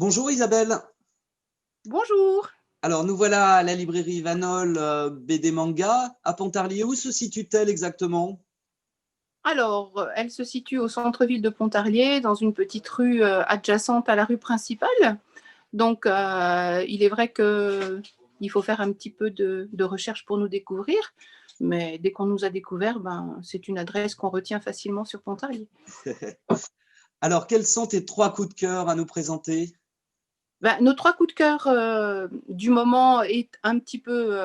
Bonjour Isabelle. Bonjour. Alors nous voilà à la librairie Vanol BD Manga à Pontarlier. Où se situe-t-elle exactement? Alors, elle se situe au centre-ville de Pontarlier, dans une petite rue adjacente à la rue principale. Donc, il est vrai qu'il faut faire un petit peu de recherche pour nous découvrir. Mais dès qu'on nous a découvert, c'est une adresse qu'on retient facilement sur Pontarlier. Alors quels sont tes trois coups de cœur à nous présenter? Nos trois coups de cœur du moment est un petit peu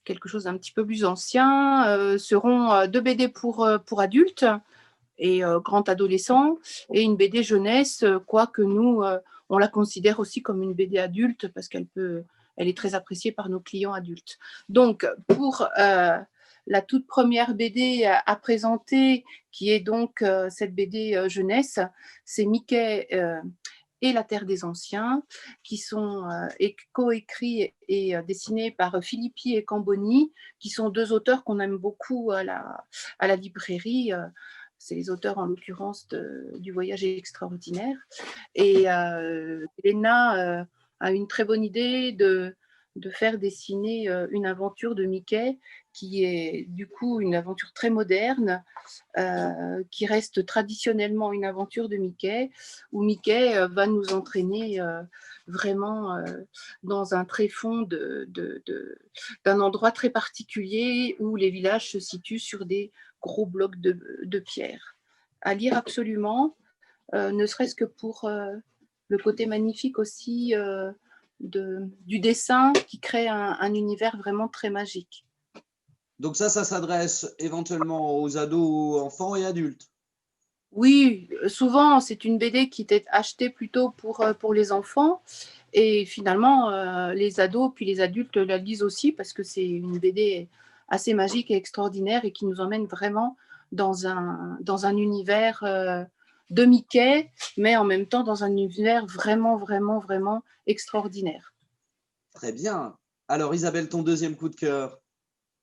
quelque chose d'un petit peu plus ancien, seront deux BD pour adultes et grand adolescent, et une BD jeunesse, quoique nous, on la considère aussi comme une BD adulte parce elle est très appréciée par nos clients adultes. Donc, pour la toute première BD à présenter, qui est donc cette BD jeunesse, c'est Mickey et La Terre des Anciens, qui sont coécrits et dessinés par Filippi et Camboni, qui sont deux auteurs qu'on aime beaucoup à la librairie. C'est les auteurs, en l'occurrence, du Voyage extraordinaire. Et Elena a une très bonne idée de faire dessiner une aventure de Mickey qui est du coup une aventure très moderne, qui reste traditionnellement une aventure de Mickey, où Mickey va nous entraîner vraiment dans un tréfonds d'un endroit très particulier où les villages se situent sur des gros blocs de pierre. À lire absolument, ne serait-ce que pour le côté magnifique aussi du dessin qui crée un univers vraiment très magique. Donc ça s'adresse éventuellement aux ados, enfants et adultes. Oui, souvent c'est une BD qui était achetée plutôt pour les enfants, et finalement les ados puis les adultes la lisent aussi parce que c'est une BD assez magique et extraordinaire et qui nous emmène vraiment dans un univers de Mickey, mais en même temps dans un univers vraiment, vraiment, vraiment extraordinaire. Très bien. Alors Isabelle, ton deuxième coup de cœur?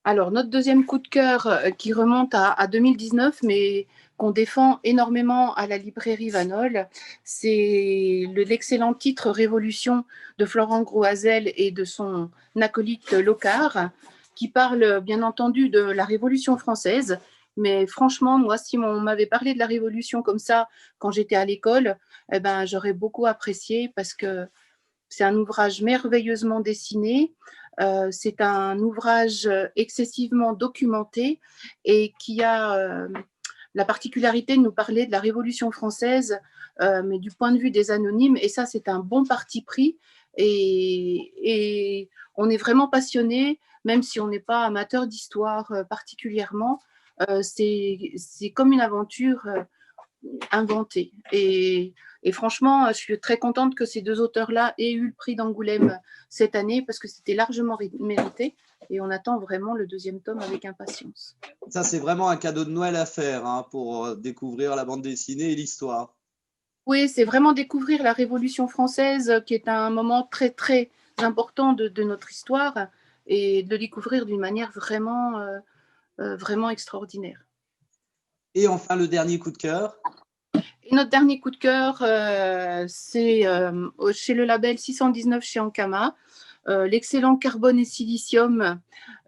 Alors, notre deuxième coup de cœur, qui remonte à 2019, mais qu'on défend énormément à la librairie Vanol, c'est l'excellent titre Révolution de Florent Groazel et de son acolyte Locard, qui parle bien entendu de la Révolution française. Mais franchement, moi, si on m'avait parlé de la Révolution comme ça quand j'étais à l'école, eh ben, j'aurais beaucoup apprécié parce que c'est un ouvrage merveilleusement dessiné. C'est un ouvrage excessivement documenté et qui a la particularité de nous parler de la Révolution française, mais du point de vue des anonymes. Et ça, c'est un bon parti pris. Et on est vraiment passionné, même si on n'est pas amateur d'histoire particulièrement. C'est comme une aventure inventé. Et franchement, je suis très contente que ces deux auteurs-là aient eu le prix d'Angoulême cette année parce que c'était largement mérité et on attend vraiment le deuxième tome avec impatience. Ça c'est vraiment un cadeau de Noël à faire hein, pour découvrir la bande dessinée et l'histoire. Oui, c'est vraiment découvrir la Révolution française qui est un moment très très important de notre histoire et de le découvrir d'une manière vraiment, vraiment extraordinaire. Et enfin le dernier coup de cœur? Et notre dernier coup de cœur, c'est chez le label 619 chez Ankama, l'excellent Carbone et Silicium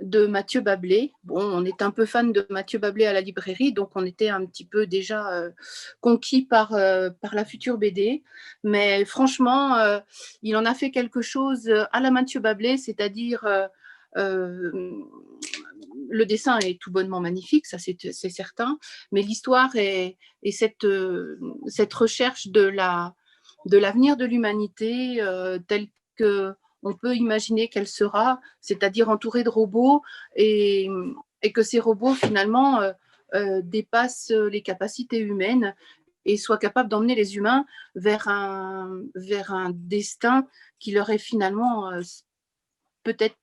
de Mathieu Bablé. Bon, on est un peu fan de Mathieu Bablé à la librairie, donc on était un petit peu déjà conquis par la future BD. Mais franchement, il en a fait quelque chose à la Mathieu Bablé, c'est-à-dire le dessin est tout bonnement magnifique, ça c'est certain, mais l'histoire et cette recherche de l'avenir de l'humanité telle que on peut imaginer qu'elle sera, c'est-à-dire entourée de robots et, et que ces robots finalement dépassent les capacités humaines et soient capables d'emmener les humains vers un destin qui leur est finalement peut-être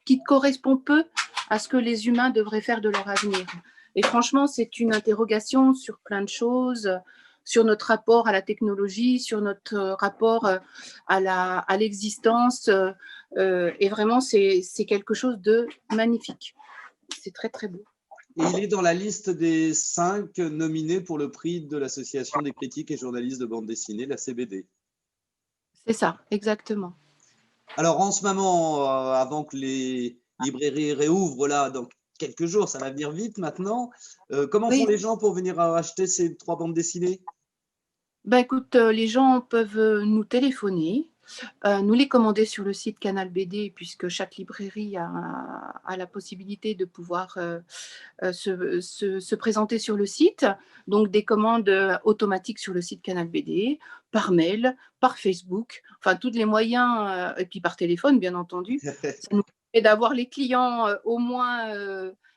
qui correspond peu à ce que les humains devraient faire de leur avenir. Et franchement, c'est une interrogation sur plein de choses, sur notre rapport à la technologie, sur notre rapport à l'existence. Et vraiment, c'est quelque chose de magnifique. C'est très, très beau. Et il est dans la liste des 5 nominés pour le prix de l'Association des critiques et journalistes de bande dessinée, la CBD. C'est ça, exactement. Alors en ce moment, avant que les librairies réouvrent là dans quelques jours, ça va venir vite maintenant, comment font Oui. les gens pour venir acheter ces 3 bandes dessinées? Ben écoute, les gens peuvent nous téléphoner, nous les commander sur le site Canal BD, puisque chaque librairie a la possibilité de pouvoir se présenter sur le site. Donc des commandes automatiques sur le site Canal BD, par mail, par Facebook, enfin tous les moyens, et puis par téléphone bien entendu. Ça nous permet d'avoir les clients au moins,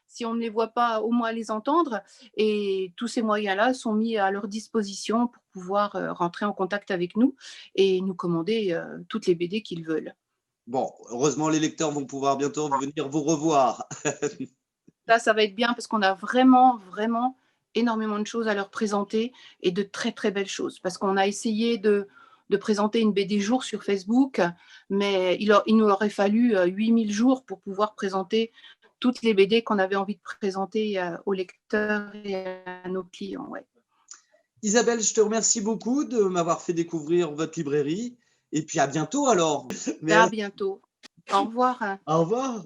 si on ne les voit pas, au moins les entendre. Et tous ces moyens-là sont mis à leur disposition pour pouvoir rentrer en contact avec nous et nous commander toutes les BD qu'ils veulent. Bon, heureusement les lecteurs vont pouvoir bientôt venir vous revoir. Ça va être bien parce qu'on a vraiment, vraiment énormément de choses à leur présenter et de très, très belles choses. Parce qu'on a essayé de présenter une BD jour sur Facebook, mais il nous aurait fallu 8000 jours pour pouvoir présenter toutes les BD qu'on avait envie de présenter aux lecteurs et à nos clients. Ouais. Isabelle, je te remercie beaucoup de m'avoir fait découvrir votre librairie et puis à bientôt alors. À Merci. bientôt. Au revoir. Au revoir.